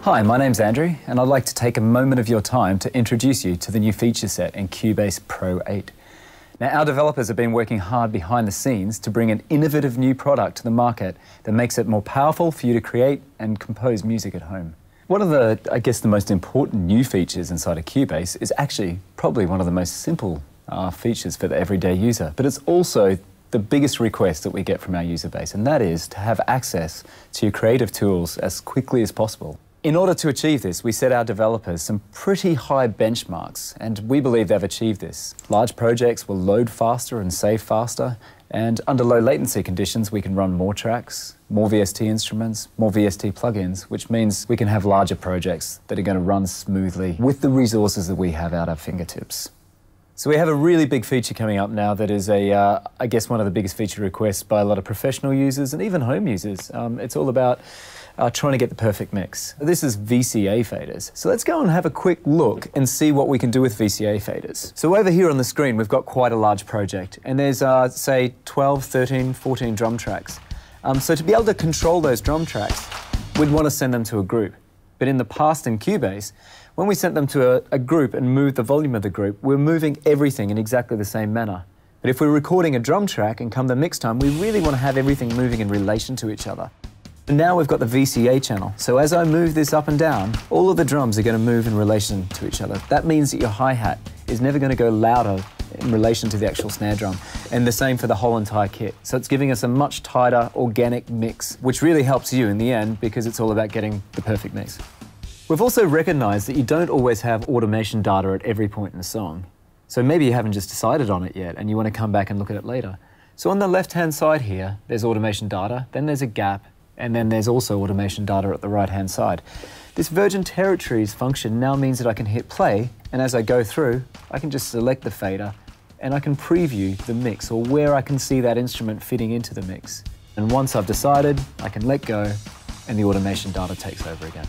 Hi, my name's Andrew, and I'd like to take a moment of your time to introduce you to the new feature set in Cubase Pro 8. Now, our developers have been working hard behind the scenes to bring an innovative new product to the market that makes it more powerful for you to create and compose music at home. One of the, the most important new features inside of Cubase is actually probably one of the most simple features for the everyday user, but it's also the biggest request that we get from our user base, and that is to have access to your creative tools as quickly as possible. In order to achieve this, we set our developers some pretty high benchmarks, and we believe they've achieved this. Large projects will load faster and save faster, and under low latency conditions, we can run more tracks, more VST instruments, more VST plugins, which means we can have larger projects that are going to run smoothly with the resources that we have at our fingertips. So we have a really big feature coming up now that is one of the biggest feature requests by a lot of professional users and even home users. It's all about trying to get the perfect mix. This is VCA Faders. So let's go and have a quick look and see what we can do with VCA Faders. So over here on the screen, we've got quite a large project, and there's, say, 12, 13, 14 drum tracks. So to be able to control those drum tracks, we'd want to send them to a group. But in the past in Cubase, when we sent them to a group and moved the volume of the group, we're moving everything in exactly the same manner. But if we're recording a drum track and come to mix time, we really want to have everything moving in relation to each other. And now we've got the VCA channel, so as I move this up and down, all of the drums are going to move in relation to each other. That means that your hi-hat is never going to go louder in relation to the actual snare drum, and the same for the whole entire kit. So it's giving us a much tighter, organic mix, which really helps you in the end because it's all about getting the perfect mix. We've also recognized that you don't always have automation data at every point in the song. So maybe you haven't just decided on it yet and you want to come back and look at it later. So on the left-hand side here, there's automation data, then there's a gap, and then there's also automation data at the right-hand side. This Virgin Territories function now means that I can hit play, and as I go through, I can just select the fader, and I can preview the mix, or where I can see that instrument fitting into the mix. And once I've decided, I can let go, and the automation data takes over again.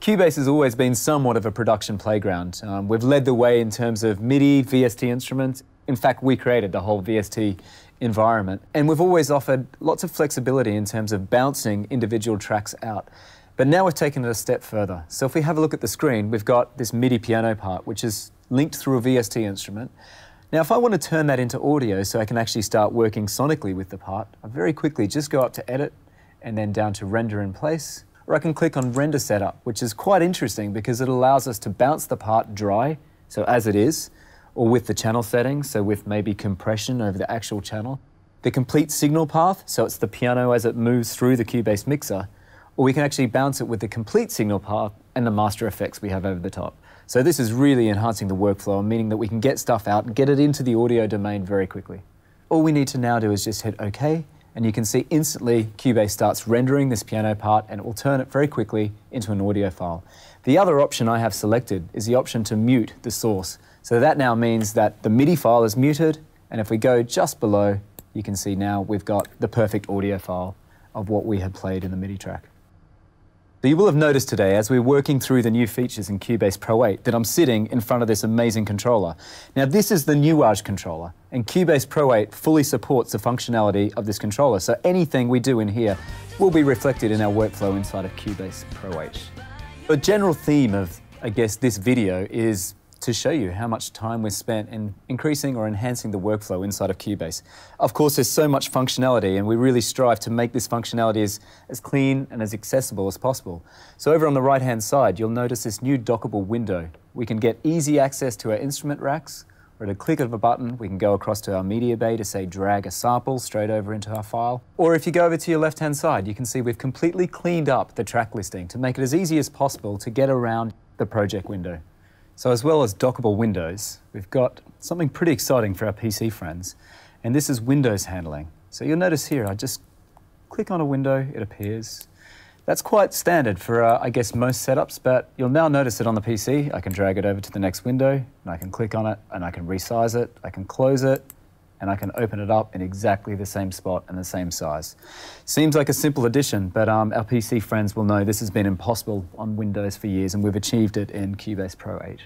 Cubase has always been somewhat of a production playground. We've led the way in terms of MIDI, VST instruments. In fact, we created the whole VST environment. And we've always offered lots of flexibility in terms of bouncing individual tracks out. But now we've taken it a step further. So if we have a look at the screen, we've got this MIDI piano part, which is linked through a VST instrument. Now, if I want to turn that into audio so I can actually start working sonically with the part, I very quickly just go up to Edit and then down to Render in Place. Or I can click on Render Setup, which is quite interesting because it allows us to bounce the part dry, so as it is, or with the channel settings, so with maybe compression over the actual channel. The complete signal path, so it's the piano as it moves through the Cubase mixer, or we can actually bounce it with the complete signal path and the master effects we have over the top. So this is really enhancing the workflow, meaning that we can get stuff out and get it into the audio domain very quickly. All we need to now do is just hit OK, and you can see instantly Cubase starts rendering this piano part and it will turn it very quickly into an audio file. The other option I have selected is the option to mute the source. So that now means that the MIDI file is muted, and if we go just below, you can see now we've got the perfect audio file of what we had played in the MIDI track. So you will have noticed today, as we're working through the new features in Cubase Pro 8, that I'm sitting in front of this amazing controller. Now, this is the Nuage controller, and Cubase Pro 8 fully supports the functionality of this controller, so anything we do in here will be reflected in our workflow inside of Cubase Pro 8. The general theme of, this video is to show you how much time we've spent in increasing or enhancing the workflow inside of Cubase. Of course, there's so much functionality, and we really strive to make this functionality as clean and as accessible as possible. So over on the right-hand side, you'll notice this new dockable window. We can get easy access to our instrument racks, or at a click of a button, we can go across to our media bay to, say, drag a sample straight over into our file. Or if you go over to your left-hand side, you can see we've completely cleaned up the track listing to make it as easy as possible to get around the project window. So as well as dockable windows, we've got something pretty exciting for our PC friends, and this is Windows handling. So you'll notice here, I just click on a window, it appears. That's quite standard for, most setups, but you'll now notice it on the PC. I can drag it over to the next window, and I can click on it, and I can resize it, I can close it, and I can open it up in exactly the same spot and the same size. Seems like a simple addition, but our PC friends will know this has been impossible on Windows for years, and we've achieved it in Cubase Pro 8.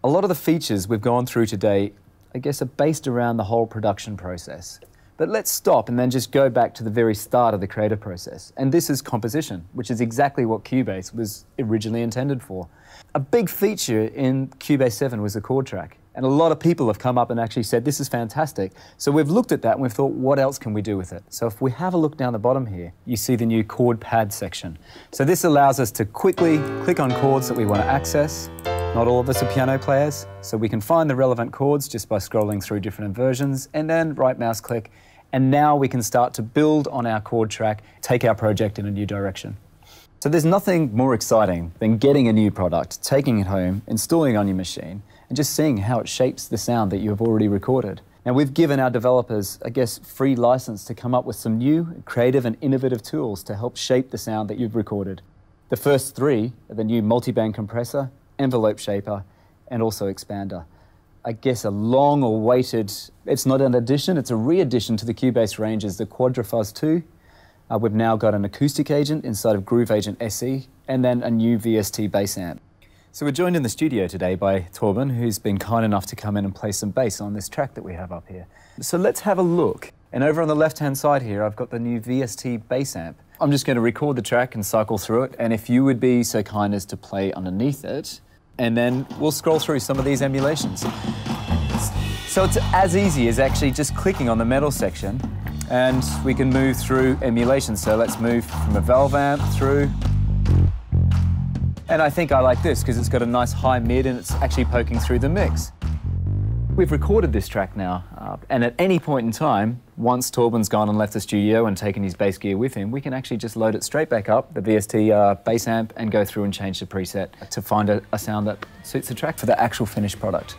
A lot of the features we've gone through today, are based around the whole production process. But let's stop and then just go back to the very start of the creative process. And this is composition, which is exactly what Cubase was originally intended for. A big feature in Cubase 7 was the chord track. And a lot of people have come up and actually said, this is fantastic. So we've looked at that and we've thought, what else can we do with it? So if we have a look down the bottom here, you see the new Chord Pads section. So this allows us to quickly click on chords that we want to access. Not all of us are piano players, so we can find the relevant chords just by scrolling through different inversions, and then right mouse click, and now we can start to build on our chord track, take our project in a new direction. So there's nothing more exciting than getting a new product, taking it home, installing it on your machine, and just seeing how it shapes the sound that you have already recorded. Now we've given our developers, I guess, free license to come up with some new, creative and innovative tools to help shape the sound that you've recorded. The first three are the new multiband compressor, envelope shaper, and also expander. I guess a long-awaited, it's not an addition, it's a re-addition to the Cubase range is the Quadrafuzz 2. We've now got an Acoustic Agent inside of Groove Agent SE, and then a new Vst Bass Amp. So we're joined in the studio today by Torben, who's been kind enough to come in and play some bass on this track that we have up here. So let's have a look. And over on the left-hand side here, I've got the new Vst Bass Amp. I'm just going to record the track and cycle through it, and if you would be so kind as to play underneath it, and then we'll scroll through some of these emulations. So it's as easy as actually just clicking on the metal section, and we can move through emulations. So let's move from a valve amp through. And I think I like this because it's got a nice high mid and it's actually poking through the mix. We've recorded this track now, and at any point in time, once Torben's gone and left the studio and taken his bass gear with him, we can actually just load it straight back up, the Vst Bass Amp, and go through and change the preset to find a sound that suits the track for the actual finished product.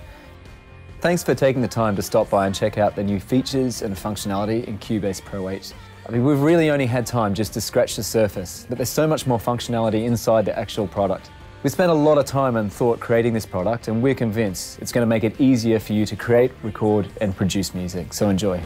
Thanks for taking the time to stop by and check out the new features and functionality in Cubase Pro 8. I mean, we've really only had time just to scratch the surface, but there's so much more functionality inside the actual product. We spent a lot of time and thought creating this product, and we're convinced it's going to make it easier for you to create, record, and produce music. So enjoy.